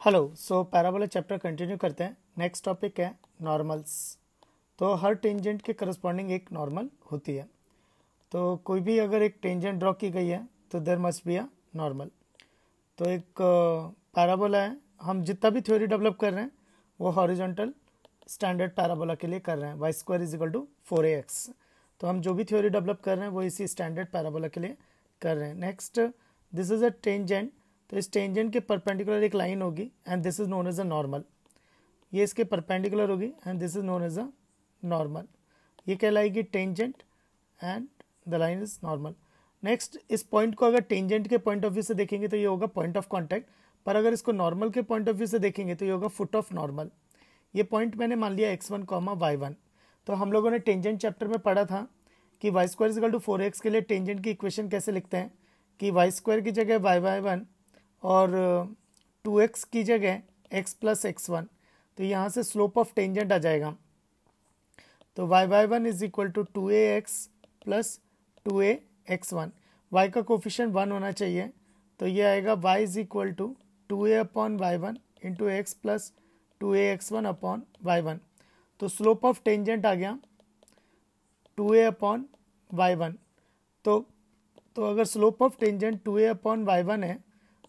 Hello. Parabola chapter continue करते हैं। Next topic है नॉर्मल्स। तो हर टेंजेंट के करस्पॉन्डिंग एक नॉर्मल होती है। तो कोई भी अगर एक टेंजेंट ड्रॉ की गई है तो there must be a normal. तो एक पैराबोला है, हम जितना भी थ्योरी डेवलप कर रहे हैं वो हॉरिजॉन्टल स्टैंडर्ड पैराबोला के लिए कर रहे हैं, Y square is equal to 4ax। तो हम जो भी थ्योरी डेवलप कर रहे हैं वो इसी स्टैंडर्ड पैराबोला के लिए कर रहे हैं। Next, this is a tangent. तो इस टेंजेंट के परपेंडिकुलर एक लाइन होगी and this is known as a normal. ये इसके परपेंडिकुलर होगी and this is known as a normal. ये कहलाएगी tangent and the line is normal. Next, इस पॉइंट को अगर टेंजेंट के पॉइंट ऑफ व्यू से देखेंगे तो ये होगा पॉइंट ऑफ कॉन्टैक्ट, पर अगर इसको नॉर्मल के पॉइंट ऑफ व्यू से देखेंगे तो ये होगा फुट ऑफ नॉर्मल। ये पॉइंट मैंने मान लिया x1, y1। तो हम लोगों ने टेंजेंट चैप्टर में पढ़ा था कि Y square is equal to 4x के लिए टेंजेंट की इक्वेशन कैसे लिखते हैं कि वाई स्क्वायर की जगह y1 और 2x की जगह x प्लस x1। तो यहाँ से स्लोप ऑफ टेंजेंट आ जाएगा। तो y1 is equal to 2ax plus 2ax1। y का कोफिशिएंट 1 होना चाहिए, तो ये आएगा y is equal to 2a upon y1 into X plus 2ax1 upon y1। तो स्लोप ऑफ टेंजेंट आ गया 2a अपॉन y1। तो अगर slope of tangent 2a upon y1 है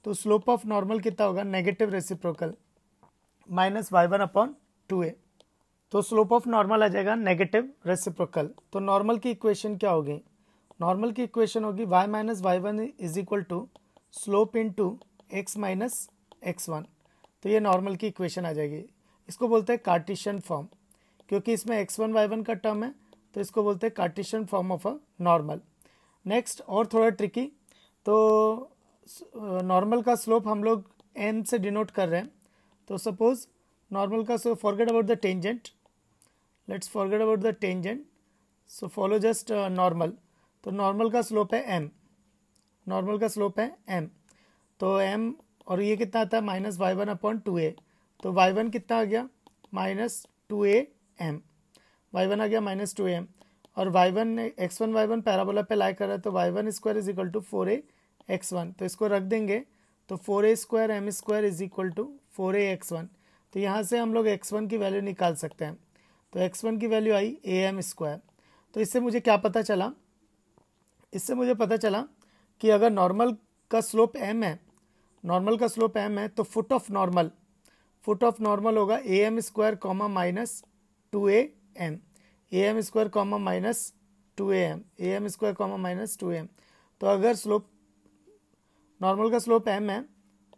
तो स्लोप ऑफ नॉर्मल कितना होगा, negative reciprocal minus y1 upon 2a। तो slope of normal आ जाएगा नेगेटिव रेसिप्रोकल। तो नॉर्मल की इक्वेशन क्या होगी? नॉर्मल की इक्वेशन होगी y minus y1 is equal to slope into x minus x1। तो ये नॉर्मल की इक्वेशन आ जाएगी। इसको बोलते हैं कार्टेशियन फॉर्म, क्योंकि इसमें x1 y1 का टर्म है तो इसको बोलते हैं Cartesian form of a normal. Next, और थोड़ा ट्रिकी, तो नॉर्मल का स्लोप हम लोग n से डिनोट कर रहे हैं। तो सपोज नॉर्मल का slope, forget about the tangent, let's forget about the tangent, so follow just normal. तो नॉर्मल का स्लोप है m, नॉर्मल का स्लोप है m। तो m और ये कितना आता है माइनस y1 अपॉन 2a। तो y1 कितना आ गया माइनस 2am, y1 आ गया माइनस 2am। और y1 x1 y1 पैराबोला पे लाई कर रहा है तो y1 square is equal to 4ax1। तो इसको रख देंगे तो 4a square m square is equal to 4ax1। तो यहाँ से हम लोग x1 की वैल्यू निकाल सकते हैं। तो x1 की वैल्यू आई am स्क्वायर। तो इससे मुझे क्या पता चला? इससे मुझे पता चला कि अगर नॉर्मल का स्लोप m है, नॉर्मल का स्लोप m है, तो फुट ऑफ नॉर्मल होगा am square comma minus 2am, am square comma minus 2am, am square comma minus 2am। तो अगर स्लोप नॉर्मल का स्लोप m है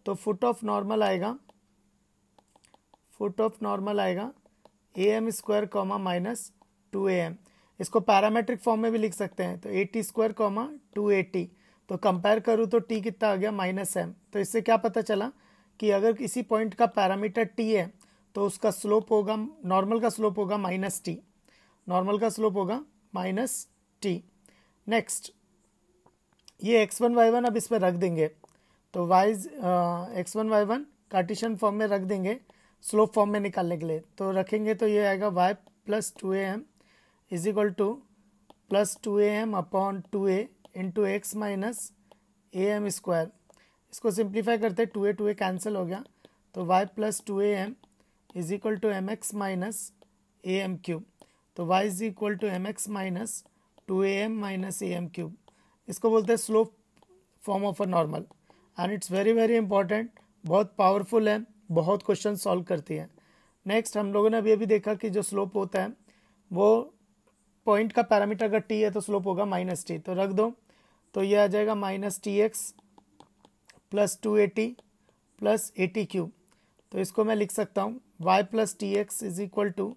तो फुट ऑफ नॉर्मल आएगा am square comma minus 2am। इसको पैरामेट्रिक फॉर्म में भी लिख सकते हैं, तो 80 स्क्वायर कॉमा 280। तो कंपेयर करूँ तो t कितना आ गया माइनस m। तो इससे क्या पता चला कि अगर किसी पॉइंट का पैरामीटर t है तो उसका स्लोप होगा, नॉर्मल का स्लोप होगा माइनस t, नॉर्मल का स्लोप होगा माइनस t। नेक्स्ट, ये x1 y1 अब इसमें रख देंगे, तो x1 y1 कार्टेशियन फॉर्म में रख देंगे स्लोप फॉर्म में निकालने के लिए। तो रखेंगे तो ये आएगा y plus 2am is equal to plus 2am upon 2a into X minus am square. इसको सिंप्लीफाई करते 2a कैंसिल हो गया, तो y plus 2am is equal to mx minus am cube. तो y is equal to mx minus 2am minus am cube. इसको बोलते हैं slope form of a normal and it's very very important, बहुत powerful है, बहुत question solve करती है। Next, हम लोगों ने अभी देखा कि जो स्लोप होता है वो पॉइंट का पैरामीटर अगर t है तो स्लोप होगा माइनस t। तो रख दो, तो ये आ जाएगा minus tx plus 280 plus 80 cube. तो इसको मैं लिख सकता हूँ y plus T X is equal to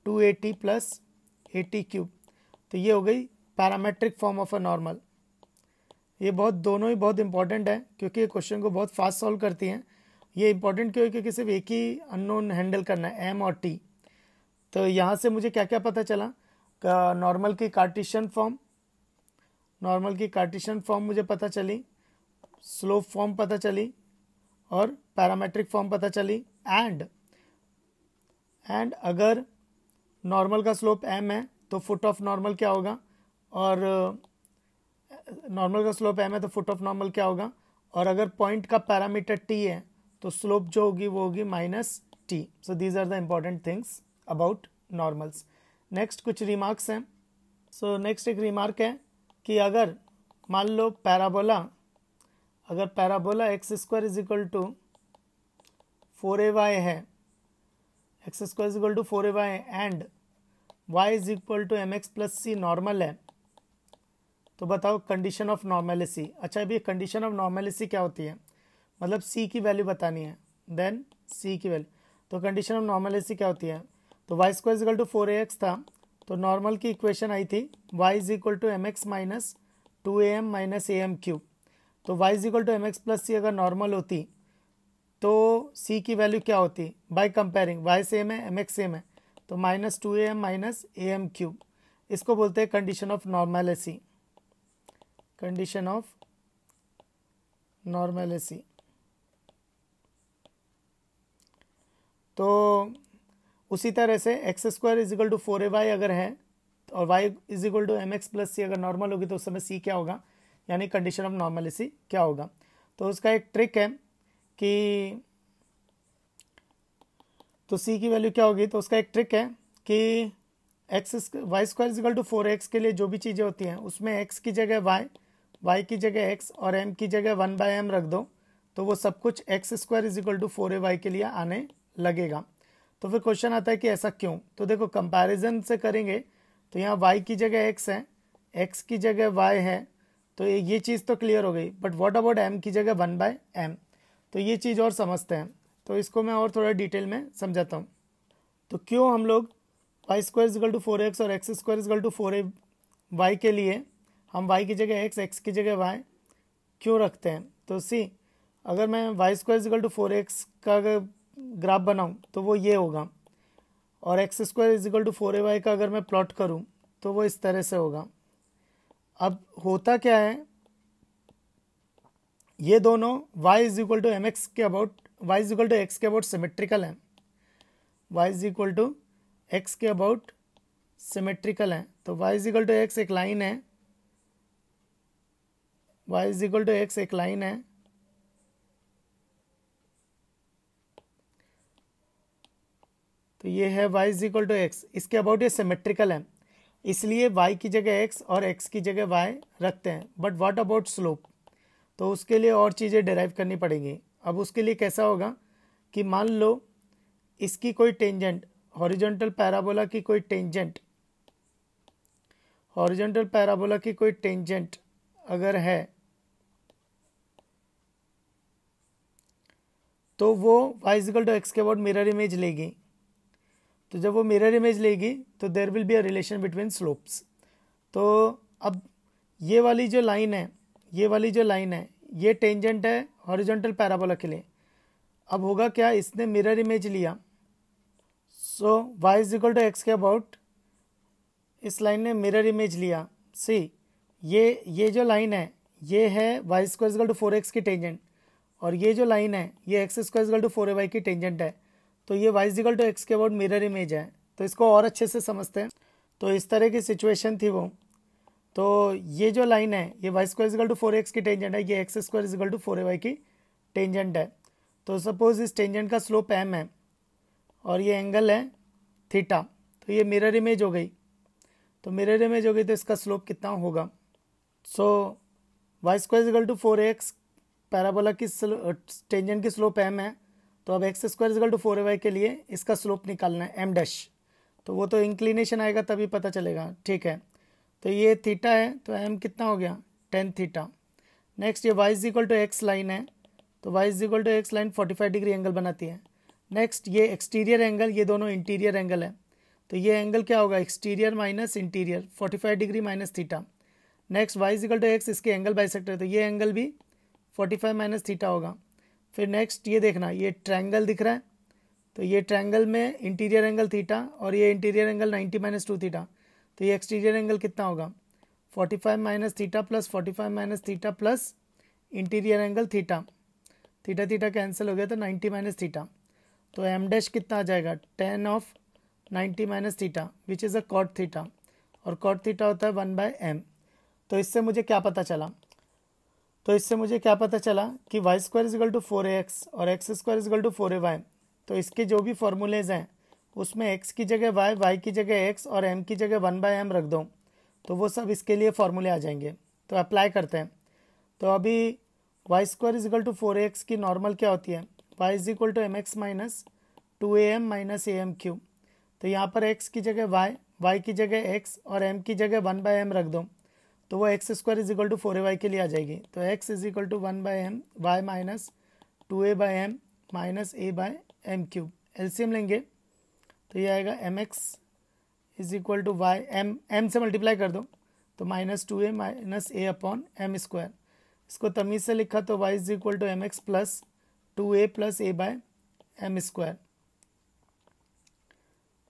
280 plus 80 cube. तो ये हो गई parametric form of a normal. ये दोनों ही बहुत इंपॉर्टेंट है क्योंकि ये क्वेश्चन को बहुत फास्ट सॉल्व करती हैं। ये इंपॉर्टेंट क्यों है? क्योंकि सिर्फ एक ही अननोन हैंडल करना है, m और t। तो यहाँ से मुझे क्या क्या पता चला? नॉर्मल की कार्टेशियन फॉर्म मुझे पता चली, स्लोप फॉर्म पता चली और पैरामेट्रिक फॉर्म पता चली। एंड अगर नॉर्मल का स्लोप m है तो फुट ऑफ नॉर्मल क्या होगा, और नॉर्मल का स्लोप m है तो फुट ऑफ नॉर्मल क्या होगा, और अगर पॉइंट का पैरामीटर t है तो स्लोप जो होगी वो होगी minus T. So these are the important things about normals. Next कुछ रिमार्क्स हैं। सो नेक्स्ट एक रिमार्क है कि अगर मान लो parabola X square is equal to 4ay है, X square is equal to 4ay and y is equal to mx plus C normal है, तो बताओ कंडीशन ऑफ नॉर्मेलिसी। अच्छा अभी कंडीशन ऑफ नॉर्मेलिसी क्या होती है, मतलब c की वैल्यू बतानी है, देन c की वैल्यू। तो कंडीशन ऑफ नॉर्मेलिसी क्या होती है, तो Y square is equal to 4ax था, तो नॉर्मल की इक्वेशन आई थी y is equal to mx minus 2am minus am cube. तो y is equal to mx plus सी अगर नॉर्मल होती तो c की वैल्यू क्या होती, बाय कंपेयरिंग y सेम है mx सेम है, तो minus 2am minus am cube. इसको बोलते हैं condition of normalcy, condition of normalcy. तो उसी तरह से x square is equal to 4ay अगर है और y is equal to mx plus सी अगर नॉर्मल होगी तो उस समय c क्या होगा, यानी कंडीशन ऑफ नॉर्मेलिसी क्या होगा। तो उसका एक ट्रिक है कि तो c की वैल्यू क्या होगी, तो उसका एक ट्रिक है कि Y square is equal to 4x के लिए जो भी चीज़ें होती हैं उसमें x की जगह y की जगह x और m की जगह 1/m रख दो, तो वो सब कुछ X square is equal to 4ay के लिए आने लगेगा। तो फिर क्वेश्चन आता है कि ऐसा क्यों, तो देखो कंपैरिजन से करेंगे तो यहाँ y की जगह x है, x की जगह y है, तो ये चीज़ तो क्लियर हो गई, बट व्हाट अबाउट m की जगह 1/m, तो ये चीज़ और समझते हैं। तो इसको मैं और थोड़ा डिटेल में समझाता हूँ। तो क्यों हम लोग Y square is equal to 4x और X square is equal to 4ay के लिए हम y की जगह x की जगह y क्यों रखते हैं, तो सी अगर मैं Y square is equal to 4x का अगर ग्राफ बनाऊं तो वो ये होगा, और X square is equal to 4ay का अगर मैं प्लॉट करूं तो वो इस तरह से होगा। अब होता क्या है, ये दोनों y is equal to mx के about y is equal to x के अबाउट सिमेट्रिकल हैं, y is equal to x के अबाउट सिमेट्रिकल हैं। तो y is equal to x एक लाइन है, y is equal to x एक line है, तो ये है y is equal to x, इसके अबाउट ये सिमेट्रिकल है, इसलिए y की जगह x और x की जगह y रखते हैं। बट व्हाट अबाउट स्लोप, तो उसके लिए और चीज़ें डिराइव करनी पड़ेंगी। अब उसके लिए कैसा होगा कि मान लो इसकी कोई टेंजेंट, हॉरिजॉन्टल पैराबोला की कोई टेंजेंट, हॉरिजॉन्टल पैराबोला की कोई टेंजेंट अगर है तो वो y is equal to x के अबाउट मिरर इमेज लेगी। तो जब वो मिरर इमेज लेगी तो there will be a relation between slopes. तो अब ये वाली जो लाइन है, ये टेंजेंट है हॉरिजॉन्टल पैराबोला के लिए। अब होगा क्या, इसने मिरर इमेज लिया, so y is equal to X के अबाउट इस लाइन ने मिरर इमेज लिया। सी ये जो लाइन है ये है Y square is equal to 4x की टेंजेंट, और ये जो लाइन है ये X square is equal to 4ay की टेंजेंट है। तो ये y is equal to X के अबाउट मिरर इमेज है। तो इसको और अच्छे से समझते हैं। तो इस तरह की सिचुएशन थी वो, तो ये जो लाइन है ये Y square is equal to 4x की टेंजेंट है, ये X square is equal to 4ay की टेंजेंट है। तो सपोज इस टेंजेंट का स्लोप m है और ये एंगल है थीटा, तो ये मिरर इमेज हो गई। तो मिरर इमेज हो गई तो इसका स्लोप कितना होगा, so y square is equal to 4x parabola की टेंजेंट की स्लोप m है, तो अब x square is equal to 4ay के लिए इसका स्लोप निकालना है m डैश। तो वो तो इंक्लिनेशन आएगा तभी पता चलेगा, ठीक है। तो ये थीटा है तो m कितना हो गया, tan थीटा। नेक्स्ट ये y is equal to X line है, तो y is equal to X line 45 degree angle बनाती है। नेक्स्ट ये एक्सटीरियर एंगल, ये दोनों इंटीरियर एंगल है, तो ये एंगल क्या होगा, exterior minus interior 45 degree minus theta. Next y is equal to X, इसके एंगल बाइसेक्टर है, तो ये एंगल भी 45 माइनस थीटा होगा। फिर नेक्स्ट ये देखना, ये ट्रायंगल दिख रहा है, तो ये ट्रायंगल में इंटीरियर एंगल थीटा और ये इंटीरियर एंगल 90 माइनस 2 थीटा, तो ये एक्सटीरियर एंगल कितना होगा 45 minus theta plus 45 minus theta plus interior angle theta, theta theta cancel हो गया तो 90 माइनस थीटा। तो एम डैश कितना आ जाएगा, tan of 90 minus theta which is a cot theta, और कॉट थीटा होता है 1/m। तो इससे मुझे क्या पता चला, तो इससे मुझे क्या पता चला कि Y square is equal to 4ax और X square is equal to 4ay। तो इसके जो भी फॉर्मूलेज हैं उसमें x की जगह y की जगह x और m की जगह 1/m रख दो तो वो सब इसके लिए फॉर्मूले आ जाएंगे। तो अप्लाई करते हैं। तो अभी Y square is equal to 4ax की नॉर्मल क्या होती है, y is equal to mx minus 2am minus am cube. तो यहाँ पर x की जगह y की जगह x और m की जगह 1/m रख दो तो वो X square is equal to 4ay के लिए आ जाएगी। तो x is equal to 1/m y minus 2a/m minus a/m cube. LCM लेंगे तो ये आएगा mx is equal to y, m से मल्टीप्लाई कर दो तो minus 2a minus a upon m square. इसको तमीज़ से लिखा तो y is equal to mx plus 2a plus a/m square,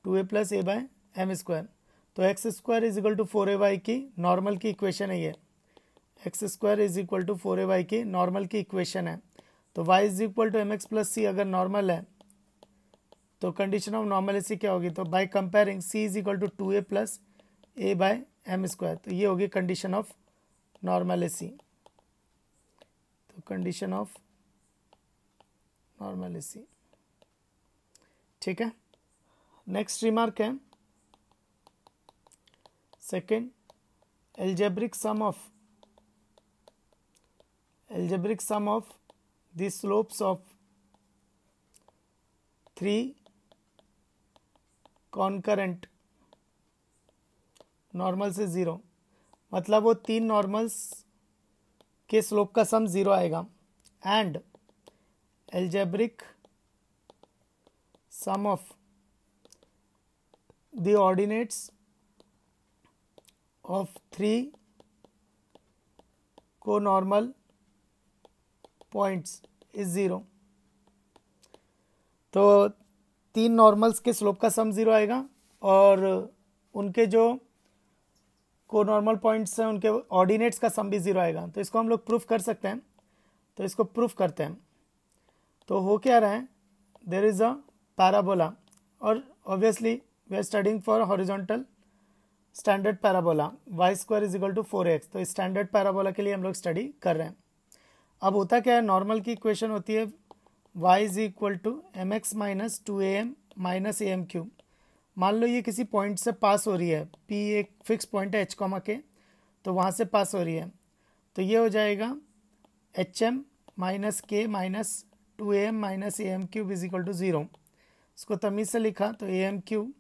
2a plus a/m square. तो x square is equal to 4ay की नॉर्मल की इक्वेशन है ये। X square is equal to 4ay की नॉर्मल की इक्वेशन है। तो y is equal to mx plus c अगर नॉर्मल है तो कंडीशन ऑफ नॉर्मलिटी क्या होगी, तो by comparing c is equal to 2a plus a/m square. तो ये होगी कंडीशन ऑफ नॉर्मलिटी। तो कंडीशन ऑफ नॉर्मलिटी, ठीक है। नेक्स्ट रिमार्क है second, algebraic sum of the slopes of 3 concurrent normal से 0, मतलब वो 3 नॉर्मल्स के स्लोप का सम 0 आएगा। And algebraic sum of the ordinates of 3 co-normal points is 0। तो 3 नॉर्मल्स के स्लोप का सम 0 आएगा और उनके जो को नॉर्मल पॉइंट्स हैं उनके ऑर्डिनेट्स का सम भी 0 आएगा। तो इसको हम लोग प्रूफ कर सकते हैं। तो इसको प्रूफ करते हैं। तो हो क्या रहा है, देयर इज अ पैराबोला और obviously we are studying for horizontal standard parabola, Y square is equal to 4x। तो स्टैंडर्ड पैराबोला के लिए हम लोग स्टडी कर रहे हैं। अब होता क्या है, नॉर्मल की इक्वेशन होती है y is equal to mx minus 2am minus am cube. मान लो ये किसी पॉइंट से पास हो रही है, p एक फिक्स पॉइंट है h कॉमा के, तो वहाँ से पास हो रही है। तो ये हो जाएगा hm minus K minus 2am minus am cube is equal to 0। इसको तमीज़ से लिखा तो am cube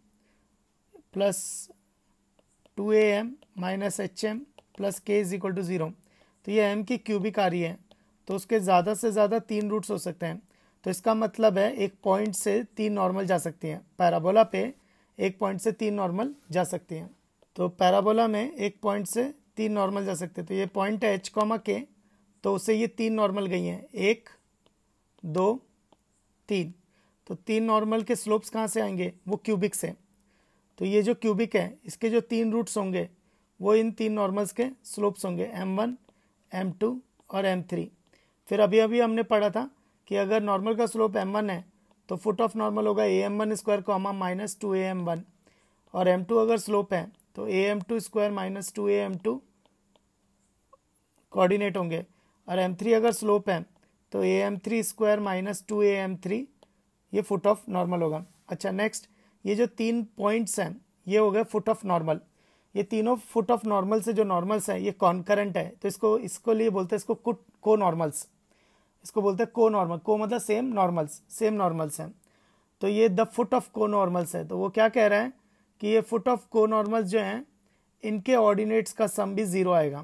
plus 2am minus hm plus k is equal to 0। तो ये m की क्यूबिक आ रही है, तो उसके ज़्यादा से ज़्यादा 3 रूट्स हो सकते हैं। तो इसका मतलब है एक पॉइंट से 3 नॉर्मल जा सकती हैं। पैराबोला पे एक पॉइंट से 3 नॉर्मल जा सकती हैं। तो पैराबोला में एक पॉइंट से 3 नॉर्मल जा सकते हैं। तो ये पॉइंट है h कॉमा के, तो उससे ये 3 नॉर्मल गई हैं, 1 2 3। तो 3 नॉर्मल के स्लोप्स कहाँ से आएंगे, वो क्यूबिक से। तो ये जो क्यूबिक है इसके जो 3 रूट्स होंगे वो इन 3 नॉर्मल्स के स्लोप्स होंगे, m1 m2 और m3। फिर अभी अभी हमने पढ़ा था कि अगर नॉर्मल का स्लोप m1 है तो फुट ऑफ नॉर्मल होगा am1 square comma minus 2am1, और m2 अगर स्लोप है तो am2 square minus 2am2 coordinate होंगे, और m3 अगर स्लोप है तो am3 स्क्वायर माइनस 2am3 ये फुट ऑफ नॉर्मल होगा। अच्छा नेक्स्ट, ये जो 3 पॉइंट्स हैं ये हो गए फुट ऑफ नॉर्मल। ये तीनों फुट ऑफ नॉर्मल से जो नॉर्मल्स हैं ये कॉन्करेंट है, तो इसको लिए बोलते हैं इसको को नॉर्मल्स। इसको बोलते हैं को नॉर्मल, को मतलब सेम नॉर्मल्स हैं। तो ये द फुट ऑफ को नॉर्मल्स है। तो वो क्या कह रहा है कि ये फुट ऑफ को नॉर्मल्स जो हैं इनके ऑर्डिनेट्स का सम भी 0 आएगा।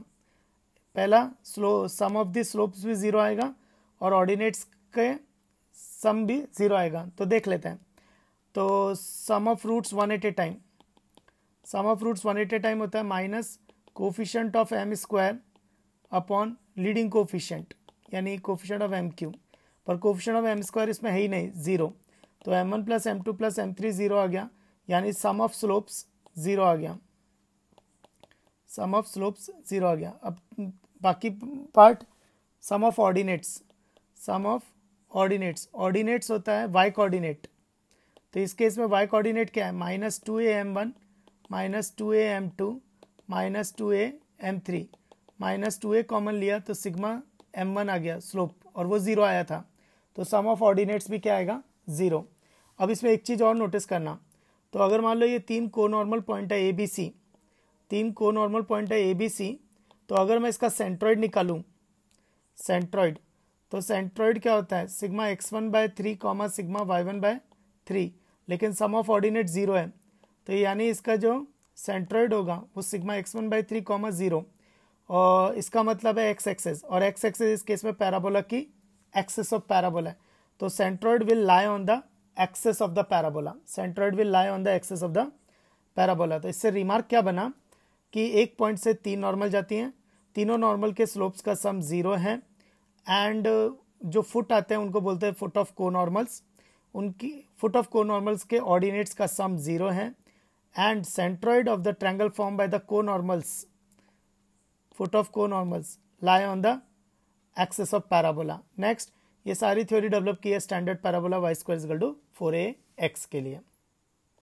पहला सम ऑफ द स्लोप्स भी 0 आएगा और ऑर्डिनेट्स के सम भी 0 आएगा। तो देख लेते हैं। तो sum of roots 1 at a time, sum of roots 1 at a time होता है minus coefficient of m square upon leading coefficient यानी कोफिशिएंट ऑफ m क्यूब, पर कोफिशिएंट ऑफ m स्क्वायर इसमें है ही नहीं, 0। तो m1 plus m2 plus m3 0 आ गया, यानी सम ऑफ स्लोप्स 0 आ गया, सम ऑफ स्लोप्स 0 आ गया। अब बाकी part sum of ordinates, sum of ordinates होता है y कोऑर्डिनेट। तो इस केस में y कोऑर्डिनेट क्या है, minus 2am1 minus 2am2 minus 2am3, minus 2a common लिया तो सिग्मा m1 आ गया स्लोप और वो 0 आया था, तो सम ऑफ ऑर्डिनेट्स भी क्या आएगा 0। अब इसमें एक चीज़ और नोटिस करना, तो अगर मान लो ये 3 को नॉर्मल पॉइंट है ए बी सी, 3 को नॉर्मल पॉइंट है ए बी सी, तो अगर मैं इसका सेंट्रॉइड निकालूं, सेंट्रॉइड, तो सेंट्रॉइड क्या होता है sigma x1/3 comma sigma y1/3, लेकिन सम ऑफ ऑर्डिनेट 0 है, तो यानी इसका जो सेंट्रॉइड होगा वो सिग्मा x1/3 कॉमा 0, और इसका मतलब है x एक्सेस, और x एक्सेस इस केस में पैराबोला की एक्सेस ऑफ पैराबोला है, तो centroid will lie on the axis of the parabola, centroid will lie on the axis of the parabola. तो इससे रिमार्क क्या बना कि एक पॉइंट से 3 नॉर्मल जाती हैं, तीनों नॉर्मल के स्लोप्स का सम 0 है, एंड जो फुट आते हैं उनको बोलते हैं फुट ऑफ कोनॉर्मल्स, उनकी फुट ऑफ कोनॉर्मल्स के ऑर्डिनेट्स का सम 0 है, and centroid of the triangle form by the conormals, foot of conormals lie on the axis of parabola. Next, ये सारी थ्योरी डेवलप की है स्टैंडर्ड पैराबोला y² = 4ax के लिए।